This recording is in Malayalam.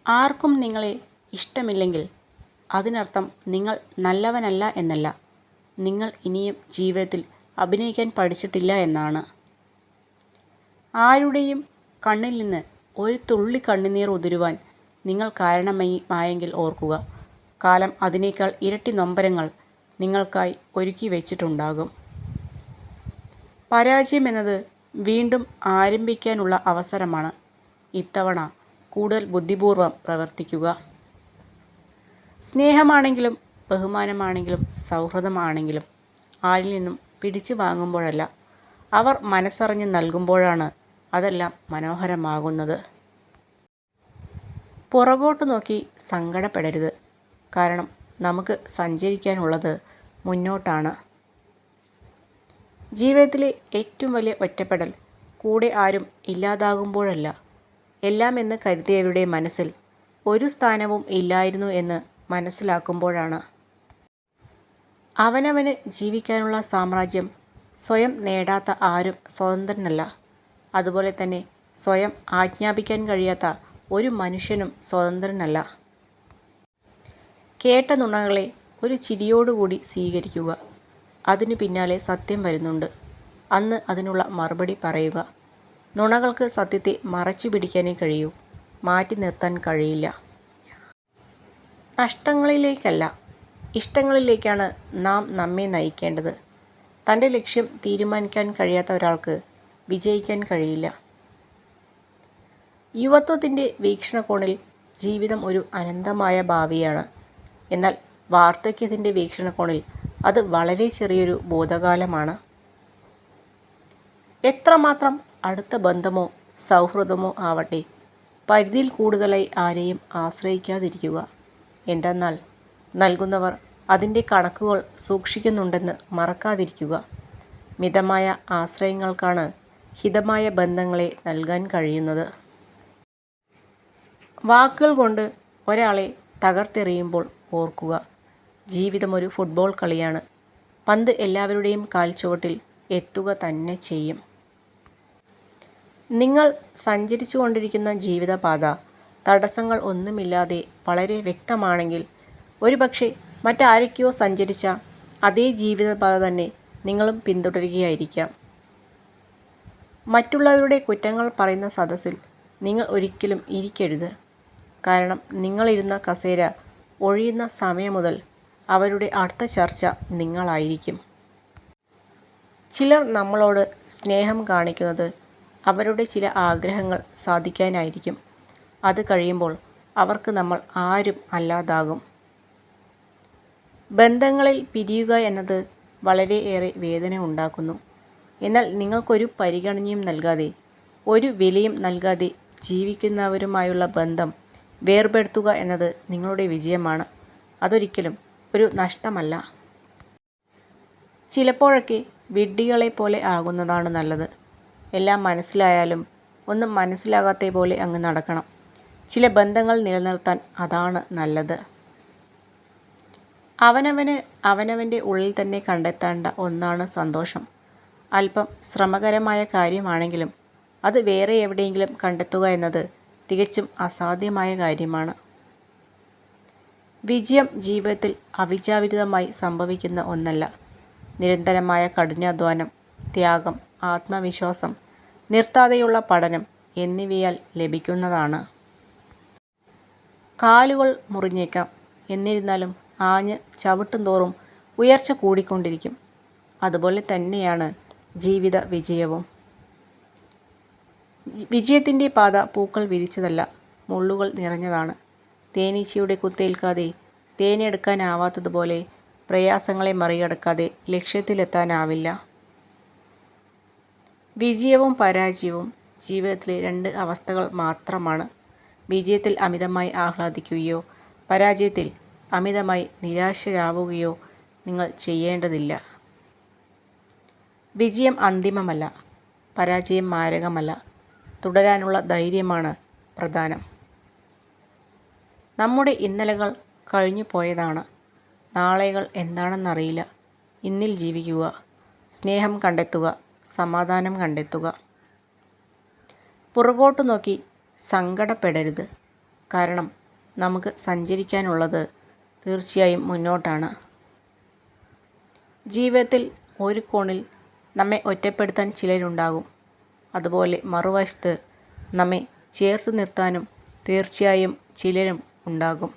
ആർക്കും നിങ്ങളെ ഇഷ്ടമില്ലെങ്കിൽ അതിനർത്ഥം നിങ്ങൾ നല്ലവനല്ല എന്നല്ല, നിങ്ങൾ ഇനിയും ജീവിതത്തിൽ അഭിനയിക്കാൻ പഠിച്ചിട്ടില്ല എന്നാണ്. ആരുടെയും കണ്ണിൽ നിന്ന് ഒരു തുള്ളി കണ്ണുനീർ ഉതിരുവാൻ നിങ്ങൾ കാരണമായെങ്കിൽ ഓർക്കുക, കാലം അതിനേക്കാൾ ഇരട്ടി നൊമ്പരങ്ങൾ നിങ്ങൾക്കായി ഒരുക്കി വെച്ചിട്ടുണ്ടാകും. പരാജയം എന്നത് വീണ്ടും ആരംഭിക്കാനുള്ള അവസരമാണ്. ഇത്തവണ കൂടുതൽ ബുദ്ധിപൂർവ്വം പ്രവർത്തിക്കുക. സ്നേഹമാണെങ്കിലും ബഹുമാനമാണെങ്കിലും സൗഹൃദമാണെങ്കിലും ആരിൽ നിന്നും പിടിച്ചു വാങ്ങുമ്പോഴല്ല, അവർ മനസ്സറിഞ്ഞ് നൽകുമ്പോഴാണ് അതെല്ലാം മനോഹരമാകുന്നത്. പുറകോട്ട് നോക്കി സങ്കടപ്പെടരുത്. കാരണം നമുക്ക് സഞ്ചരിക്കാനുള്ളത് മുന്നോട്ടാണ്. ജീവിതത്തിലെ ഏറ്റവും വലിയ ഒറ്റപ്പെടൽ കൂടെ ആരും ഇല്ലാതാകുമ്പോഴല്ല, എല്ലാം എന്ന് കരുതിയവരുടെ മനസ്സിൽ ഒരു സ്ഥാനവും ഇല്ലായിരുന്നു എന്ന് മനസ്സിലാക്കുമ്പോഴാണ്. അവനവന് ജീവിക്കാനുള്ള സാമ്രാജ്യം സ്വയം നേടാത്ത ആരും സ്വതന്ത്രനല്ല. അതുപോലെ തന്നെ സ്വയം ആജ്ഞാപിക്കാൻ കഴിയാത്ത ഒരു മനുഷ്യനും സ്വതന്ത്രനല്ല. കേട്ട നുണകളെ ഒരു ചിരിയോടുകൂടി സ്വീകരിക്കുക. അതിനു പിന്നാലെ സത്യം വരുന്നുണ്ട്. അന്ന് അതിനുള്ള മറുപടി പറയുക. നുണകൾക്ക് സത്യത്തെ മറച്ചു പിടിക്കാനേ കഴിയൂ, മാറ്റി നിർത്താൻ കഴിയില്ല. നഷ്ടങ്ങളിലേക്കല്ല, ഇഷ്ടങ്ങളിലേക്കാണ് നാം നമ്മെ നയിക്കേണ്ടത്. തൻ്റെ ലക്ഷ്യം തീരുമാനിക്കാൻ കഴിയാത്ത ഒരാൾക്ക് വിജയിക്കാൻ കഴിയില്ല. യുവത്വത്തിൻ്റെ വീക്ഷണകോണിൽ ജീവിതം ഒരു അനന്തമായ ഭാവിയാണ്. എന്നാൽ വാർദ്ധക്യത്തിൻ്റെ വീക്ഷണകോണിൽ അത് വളരെ ചെറിയൊരു ഭൂതകാലമാണ്. എത്രമാത്രം അടുത്ത ബന്ധമോ സൗഹൃദമോ ആവട്ടെ, പരിധിയിൽ കൂടുതലായി ആരെയും ആശ്രയിക്കാതിരിക്കുക. എന്തെന്നാൽ നൽകുന്നവർ അതിൻ്റെ കണക്കുകൾ സൂക്ഷിക്കുന്നുണ്ടെന്ന് മറക്കാതിരിക്കുക. മിതമായ ആശ്രയങ്ങൾക്കാണ് ഹിതമായ ബന്ധങ്ങളെ നൽകാൻ കഴിയുന്നത്. വാക്കുകൾ കൊണ്ട് ഒരാളെ തകർത്തെറിയുമ്പോൾ ഓർക്കുക, ജീവിതം ഒരു ഫുട്ബോൾ കളിയാണ്. പന്ത് എല്ലാവരുടെയും കാൽച്ചുവട്ടിൽ എത്തുക തന്നെ ചെയ്യും. നിങ്ങൾ സഞ്ചരിച്ചു കൊണ്ടിരിക്കുന്ന ജീവിതപാത തടസ്സങ്ങൾ ഒന്നുമില്ലാതെ വളരെ വ്യക്തമാണെങ്കിൽ, ഒരുപക്ഷെ മറ്റാരൊക്കെയോ സഞ്ചരിച്ച അതേ ജീവിതപാത തന്നെ നിങ്ങളും പിന്തുടരുകയായിരിക്കാം. മറ്റുള്ളവരുടെ കുറ്റങ്ങൾ പറയുന്ന സദസ്സിൽ നിങ്ങൾ ഒരിക്കലും ഇരിക്കരുത്. കാരണം നിങ്ങളിരുന്ന കസേര ഒഴിയുന്ന സമയം മുതൽ അവരുടെ അടുത്ത ചർച്ച നിങ്ങളായിരിക്കും. ചിലർ നമ്മളോട് സ്നേഹം കാണിക്കുന്നത് അവരുടെ ചില ആഗ്രഹങ്ങൾ സാധിക്കാനായിരിക്കും. അത് കഴിയുമ്പോൾ അവർക്ക് നമ്മൾ ആരും അല്ലാതാകും. ബന്ധങ്ങളിൽ പിരിയുക എന്നത് വളരെയേറെ വേദന ഉണ്ടാക്കുന്നു. എന്നാൽ നിങ്ങൾക്കൊരു പരിഗണനയും നൽകാതെ, ഒരു വിലയും നൽകാതെ ജീവിക്കുന്നവരുമായുള്ള ബന്ധം വേർപെടുത്തുക എന്നത് നിങ്ങളുടെ വിജയമാണ്. അതൊരിക്കലും ഒരു നഷ്ടമല്ല. ചിലപ്പോഴൊക്കെ വിഡ്ഢികളെപ്പോലെ ആകുന്നതാണ് നല്ലത്. എല്ലാം മനസ്സിലായാലും ഒന്നും മനസ്സിലാകാത്ത പോലെ അങ്ങ് നടക്കണം. ചില ബന്ധങ്ങൾ നിലനിർത്താൻ അതാണ് നല്ലത്. അവനവൻ്റെ ഉള്ളിൽ തന്നെ കണ്ടെത്തേണ്ട ഒന്നാണ് സന്തോഷം. അല്പം ശ്രമകരമായ കാര്യമാണെങ്കിലും അത് വേറെ എവിടെയെങ്കിലും കണ്ടെത്തുക എന്നത് തികച്ചും അസാധ്യമായ കാര്യമാണ്. വിജയം ജീവിതത്തിൽ അവിചാരിതമായി സംഭവിക്കുന്ന ഒന്നല്ല. നിരന്തരമായ കഠിനാധ്വാനം, ത്യാഗം, ആത്മവിശ്വാസം, നിർത്താതെയുള്ള പഠനം എന്നിവയാൽ ലഭിക്കുന്നതാണ്. കാലുകൾ മുറിഞ്ഞേക്കാം, എന്നിരുന്നാലും ആഞ്ഞ് ചവിട്ടും തോറും ഉയർച്ച കൂടിക്കൊണ്ടിരിക്കും. അതുപോലെ തന്നെയാണ് ജീവിത വിജയവും. വിജയത്തിൻ്റെ പാത പൂക്കൾ വിരിച്ചതല്ല, മുള്ളുകൾ നിറഞ്ഞതാണ്. തേനീച്ചയുടെ കുത്തേൽക്കാതെ തേനെടുക്കാനാവാത്തതുപോലെ പ്രയാസങ്ങളെ മറികടക്കാതെ ലക്ഷ്യത്തിലെത്താനാവില്ല. വിജയവും പരാജയവും ജീവിതത്തിലെ രണ്ട് അവസ്ഥകൾ മാത്രമാണ്. വിജയത്തിൽ അമിതമായി ആഹ്ലാദിക്കുകയോ പരാജയത്തിൽ അമിതമായി നിരാശരാവുകയോ നിങ്ങൾ ചെയ്യേണ്ടതില്ല. വിജയം അന്തിമമല്ല, പരാജയം മാരകമല്ല. തുടരാനുള്ള ധൈര്യമാണ് പ്രധാനം. നമ്മുടെ ഇന്നലകൾ കഴിഞ്ഞു പോയതാണ്. നാളെകൾ എന്താണെന്നറിയില്ല. ഇന്നിൽ ജീവിക്കുക, സ്നേഹം കണ്ടെത്തുക, സമാധാനം കണ്ടെത്തുക. പുറകോട്ട് നോക്കി സങ്കടപ്പെടരുത്. കാരണം നമുക്ക് സഞ്ചരിക്കാനുള്ളത് തീർച്ചയായും മുന്നോട്ടാണ്. ജീവിതത്തിൽ ഒരു കോണിൽ നമ്മെ ഒറ്റപ്പെടുത്താൻ ചിലരുണ്ടാകും. അതുപോലെ മറുവശത്ത് നമ്മെ ചേർത്ത് നിർത്താനും തീർച്ചയായും ചിലരും ഉണ്ടാകും.